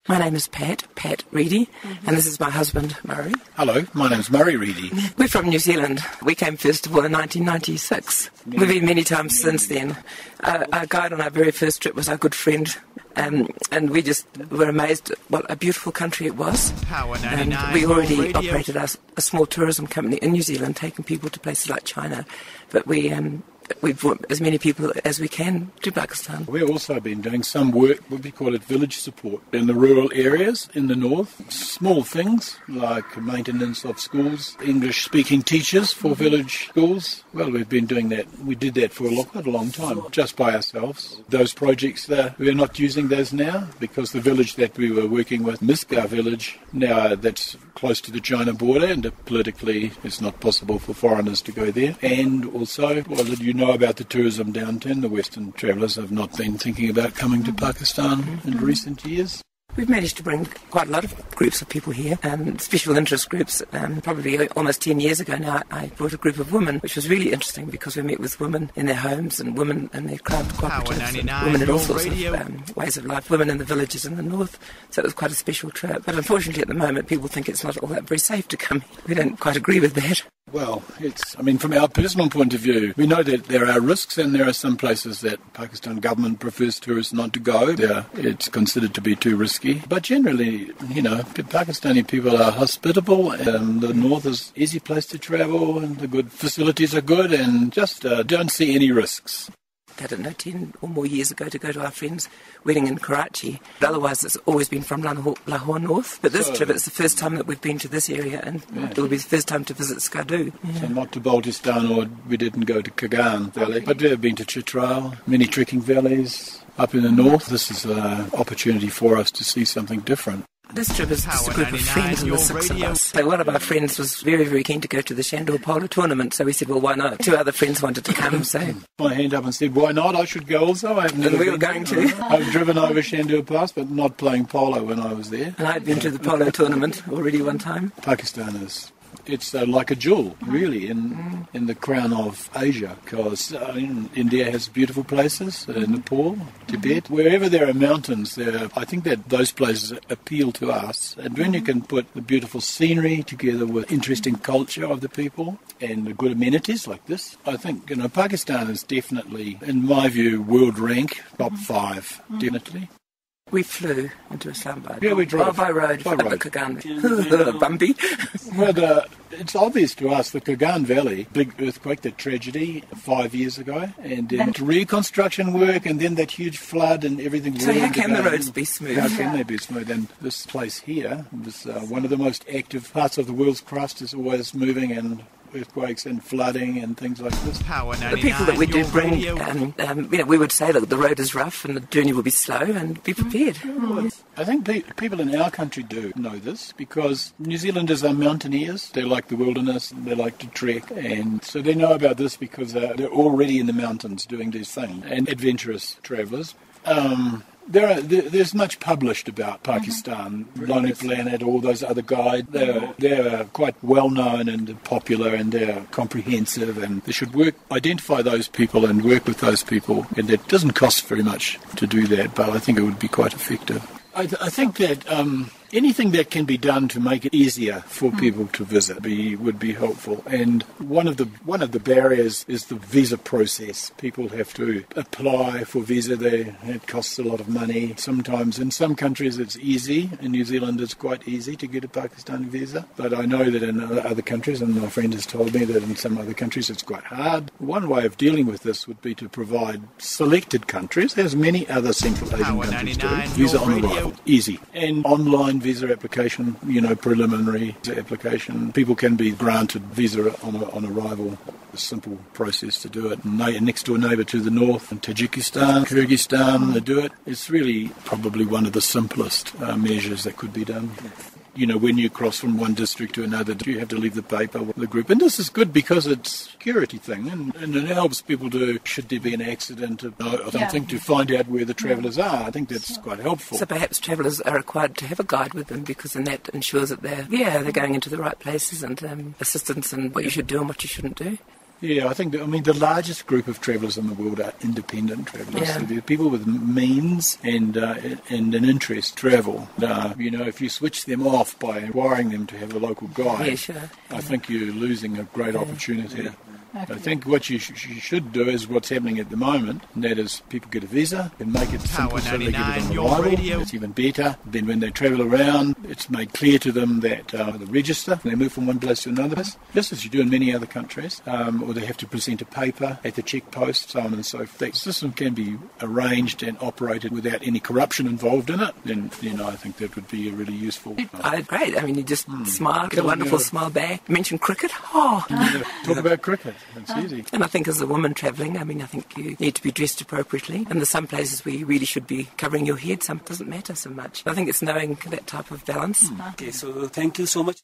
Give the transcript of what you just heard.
My name is Pat Reedy, and this is my husband, Murray. Hello, my name's Murray Reedy. We're from New Zealand. We came first of all in 1996. We've been many times since then. Our guide on our very first trip was our good friend, and we just were amazed at what a beautiful country it was. And we already operated a small tourism company in New Zealand, taking people to places like China, but we've brought as many people as we can to Pakistan. We've also been doing some work, what we call it village support, in the rural areas in the north. Small things like maintenance of schools, English-speaking teachers for village schools. Well, we've been doing that. We did that for quite a long time, just by ourselves. Those projects, we're not using those now because the village that we were working with, Miskar village, now that's close to the China border, and politically it's not possible for foreigners to go there. And also, well, you know about the tourism downturn. The Western travellers have not been thinking about coming to Pakistan in recent years. We've managed to bring quite a lot of groups of people here, special interest groups. Probably almost 10 years ago now, I brought a group of women, which was really interesting because we met with women in their homes and women in their craft cooperatives, and women in all sorts of ways of life, women in the villages in the north. So it was quite a special trip. But unfortunately at the moment people think it's not all that very safe to come here. We don't quite agree with that. Well, from our personal point of view, we know that there are risks and there are some places that Pakistan government prefers tourists not to go. It's considered to be too risky. But generally, Pakistani people are hospitable, and the north is an easy place to travel, and the good facilities are good, and just don't see any risks. I don't know, 10 or more years ago to go to our friend's wedding in Karachi. But otherwise, it's always been from Lahore North. But this trip, it's the first time that we've been to this area, and it'll be the first time to visit Skadoo. Yeah. So not to Baltistan, or we didn't go to Kagan Valley. But we've been to Chitral, many trekking valleys up in the north. This is an opportunity for us to see something different. This trip is just a group of friends and the six of us. So one of our friends was very, very keen to go to the Shandor Polo tournament, so we said, well, why not? Two other friends wanted to come, so... My hand up and said, why not? I should go also. And we were going to. I've driven over Shandor Pass, but not playing polo when I was there. And I'd been to the polo tournament already one time. Pakistan it's like a jewel, really, in the crown of Asia, because India has beautiful places, Nepal, Tibet. Wherever there are mountains, I think that those places appeal to us. And when you can put the beautiful scenery together with interesting culture of the people and the good amenities like this, I think, Pakistan is definitely, in my view, world rank, top 5, definitely. We flew into Islamabad. Yeah, we drove. By road. The Kagan. Bumpy. Well, it's obvious to us, the Kagan Valley, big earthquake, that tragedy 5 years ago, and then reconstruction work, and then that huge flood and everything. So how can the roads be smooth? How can they be smooth? And this place here, one of the most active parts of the world's crust, is always moving, and earthquakes and flooding and things like this. The people that we do bring, we would say that the road is rough and the journey will be slow, and be prepared. I think people in our country do know this, because New Zealanders are mountaineers. They like the wilderness, they like to trek, and so they know about this because they're already in the mountains doing these things, and adventurous travellers. There's much published about Pakistan, Lonely Planet, all those other guides. They're quite well known and popular, and they're comprehensive, and they should identify those people and work with those people. And it doesn't cost very much to do that, but I think it would be quite effective. I think that anything that can be done to make it easier for people to visit would be helpful. And one of the barriers is the visa process. People have to apply for visa. It costs a lot of money. Sometimes in some countries it's easy. In New Zealand it's quite easy to get a Pakistani visa. But I know that in other countries, and my friend has told me that in some other countries it's quite hard. One way of dealing with this would be to provide selected countries, as many other Central Asian countries do, visa on arrival. Easy. And online visa application, preliminary application. People can be granted visa on arrival. A simple process to do it. Next door neighbour to the north, in Tajikistan, Kyrgyzstan, they do it. It's really probably one of the simplest measures that could be done. When you cross from one district to another, you have to leave the paper with the group. And this is good because it's a security thing, and it helps people should there be an accident or something, to find out where the travellers are. I think that's quite helpful. So perhaps travellers are required to have a guide with them, because then that ensures that they're going into the right places, and assistance in what you should do and what you shouldn't do. Yeah, I think, the largest group of travellers in the world are independent travellers. Yeah. So they're people with means and an interest travel. If you switch them off by requiring them to have a local guide, Yeah, sure. I think you're losing a great opportunity. I think what you should do is what's happening at the moment, and that is people get a visa and make it simple so they get it on arrival. It's even better. Then when they travel around, it's made clear to them that they register, and they move from one place to another place, just as you do in many other countries, or they have to present a paper at the check post, so on and so forth. The system can be arranged and operated without any corruption involved in it, then I think that would be a really useful... Great. You just smile, get a wonderful smile back. Mention cricket. Oh. Talk about cricket. It's easy. And I think as a woman travelling, I think you need to be dressed appropriately. And there's some places where you really should be covering your head. Some doesn't matter so much. I think it's knowing that type of balance. Okay, so thank you so much.